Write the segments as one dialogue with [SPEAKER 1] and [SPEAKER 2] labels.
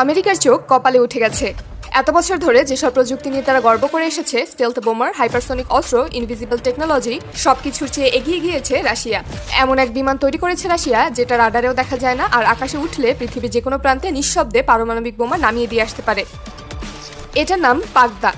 [SPEAKER 1] আমেরিকার চোখ কপালে উঠে গেছে। এত বছর ধরে যেসব প্রযুক্তি নিয়ে তারা গর্ব করে এসেছে, স্টেলথ বোমার, হাইপারসনিক অস্ত্র, ইনভিজিবল টেকনোলজি, সবকিছুর চেয়ে এগিয়ে গিয়েছে রাশিয়া। এমন এক বিমান তৈরি করেছে রাশিয়া যেটা রাডারেও দেখা যায় না, আর আকাশে উঠলে পৃথিবীর যে কোনো প্রান্তে নিঃশব্দে পারমাণবিক বোমা নামিয়ে দিয়ে আসতে পারে। এটার নাম পাগদা।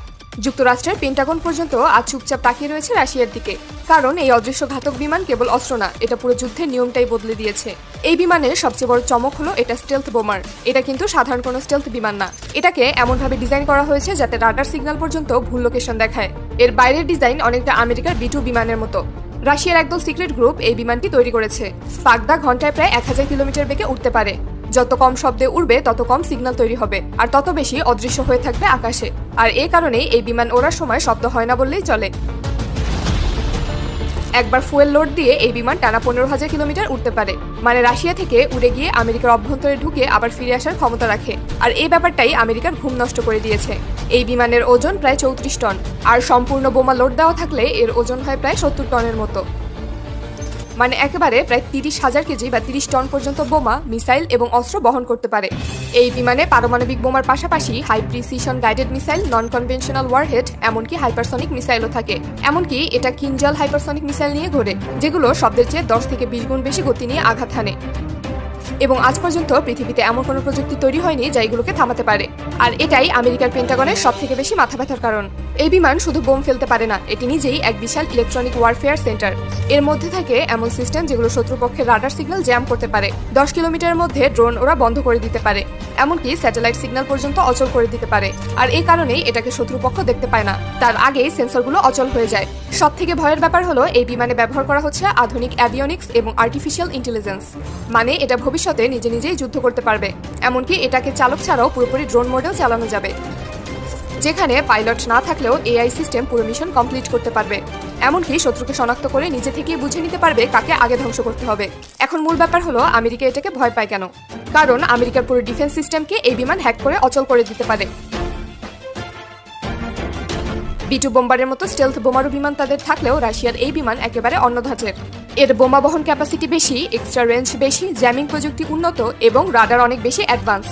[SPEAKER 1] যুক্তরাষ্ট্রের পেন্টাগন পর্যন্ত আজ চুপচাপ তাকিয়ে রয়েছে রাশিয়ার দিকে, কারণ এই অদৃশ্য ঘাতক বিমান কেবল অস্ত্র না, এটা পুরো যুদ্ধের নিয়মটাই বদলে দিয়েছে। এই বিমানের সবচেয়ে বড় চমক হলো এটা স্টেলথ বোমার। এটা কিন্তু সাধারণ কোনো স্টেলথ বিমান না। এটাকে এমনভাবে ডিজাইন করা হয়েছে যাতে রাডার সিগন্যাল পর্যন্ত ভুল লোকেশন দেখায়। এর বাইরের ডিজাইন অনেকটা আমেরিকার B-2 বিমানের মতো। রাশিয়ার একদল সিক্রেট গ্রুপ এই বিমানটি তৈরি করেছে। পাগদা ঘন্টায় প্রায় 1000 কিলোমিটার বেগে উঠতে পারে। যত কম শব্দে উড়বে তত কম সিগন্যাল তৈরি হবে, আর তত বেশি অদৃশ্য হয়ে থাকবে আকাশে। আর এই কারণেই এই বিমান ওড়ার সময় শব্দ হয় না বললেই চলে। একবার ফুয়েল লোড দিয়ে এই বিমান টানা 15,000 কিলোমিটার উঠতে পারে, মানে রাশিয়া থেকে উড়ে গিয়ে আমেরিকার অভ্যন্তরে ঢুকে আবার ফিরে আসার ক্ষমতা রাখে। আর এই ব্যাপারটাই আমেরিকার ঘুম নষ্ট করে দিয়েছে। এই বিমানের ওজন প্রায় 34 টন, আর সম্পূর্ণ বোমা লোড দেওয়া থাকলে এর ওজন হয় প্রায় 70 টনের মতো। মানে একেবারে প্রায় 30,000 কেজি বা 30 টন পর্যন্ত বোমা, মিসাইল এবং অস্ত্র বহন করতে পারে। এই বিমানে পারমাণবিক বোমার পাশাপাশি high precision guided missile, non conventional warhead, এমনকি হাইপারসনিক মিসাইলও থাকে। এমনকি এটা কিনজাল হাইপারসনিক মিসাইল নিয়ে ঘোরে, যেগুলো শব্দের চেয়ে 10 থেকে 20 গুণ বেশি গতি নিয়ে আঘাত হানে। এবং আজ পর্যন্ত পৃথিবীতে এমন কোনো প্রযুক্তি তৈরি হয়নি যা এগুলোকে থামাতে পারে। আর এটাই আমেরিকার পেন্টাগনের সব থেকে বেশি মাথা ব্যথার কারণ। এই বিমান শুধু বোম ফেলতে পারে না, এটি নিজেই এক বিশাল ইলেকট্রনিক ওয়ারফেয়ার সেন্টার। এর মধ্যে থাকে এমন সিস্টেম যেগুলো শত্রুপক্ষের রাডার সিগন্যাল জ্যাম করতে পারে। 10 কিলোমিটারের মধ্যে ড্রোন ওরা বন্ধ করে দিতে পারে, এমনকি স্যাটেলাইট সিগন্যাল পর্যন্ত অচল করে দিতে পারে। আর এই কারণেই এটাকে শত্রুপক্ষ দেখতে পায় না, তার আগেই সেন্সরগুলো অচল হয়ে যায়। সব থেকে ভয়ের ব্যাপার হলো এই বিমানে ব্যবহার করা হচ্ছে আধুনিক অ্যাভিওনিক্স এবং আর্টিফিশিয়াল ইন্টেলিজেন্স। মানে এটা ভবিষ্যতে নিজে নিজেই যুদ্ধ করতে পারবে, এমনকি এটাকে চালক ছাড়াও পুরোপুরি ড্রোন মোডেও চালানো যাবে, যেখানে পাইলট না থাকলেও AI সিস্টেম পুরো মিশন কমপ্লিট করতে পারবে। এমনকি শত্রুকে শনাক্ত করে নিজে থেকেই বুঝে নিতে পারবে কাকে আগে ধ্বংস করতে হবে। এখন মূল ব্যাপার হলো আমেরিকা এটাকে ভয় পায় কেন? কারণ আমেরিকার পুরো ডিফেন্স সিস্টেমকে এই বিমান হ্যাক করে অচল করে দিতে পারে। B-2 বোম্বারের মতো স্টেলথ বোমারু বিমান তাদের থাকলেও রাশিয়ার এই বিমান একেবারে অন্য ধাঁচের। এর বোমা বহন ক্যাপাসিটি বেশি, এক্সট্রা রেঞ্জ বেশি, জ্যামিং প্রযুক্তি উন্নত এবং রাডার অনেক বেশি অ্যাডভান্স।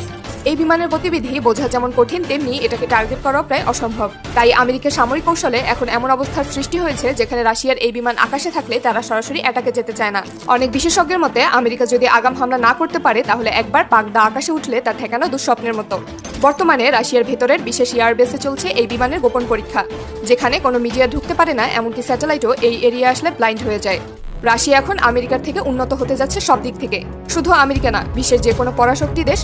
[SPEAKER 1] এই বিমানের গতিবিধি বোঝা যেমন কঠিন, তেমনি এটাকে টার্গেট করাও প্রায় অসম্ভব। তাই আমেরিকার সামরিক কৌশলে এখন এমন অবস্থার সৃষ্টি হয়েছে যেখানে রাশিয়ার এই বিমান আকাশে থাকলে তারা সরাসরি অ্যাটাকে যেতে চায় না। অনেক বিশেষজ্ঞের মতে আমেরিকা যদি আগাম হামলা না করতে পারে তাহলে একবার পাগদা আকাশে উঠলে তা ঠেকানো দুঃস্বপ্নের মতো। বর্তমানে রাশিয়ার ভেতরের বিশেষ এয়ারবেসে চলছে এই বিমানের গোপন পরীক্ষা, যেখানে কোনো মিডিয়া ঢুকতে পারে না, এমনকি স্যাটেলাইটও এই এরিয়া আসলে ব্লাইন্ড হয়ে যায়। রাশিয়া এখন আমেরিকার থেকে উন্নত হতে যাচ্ছে সব দিক থেকে। শুধু আমেরিকা না, বিশ্বের যে কোনো পরাশক্তি দেশ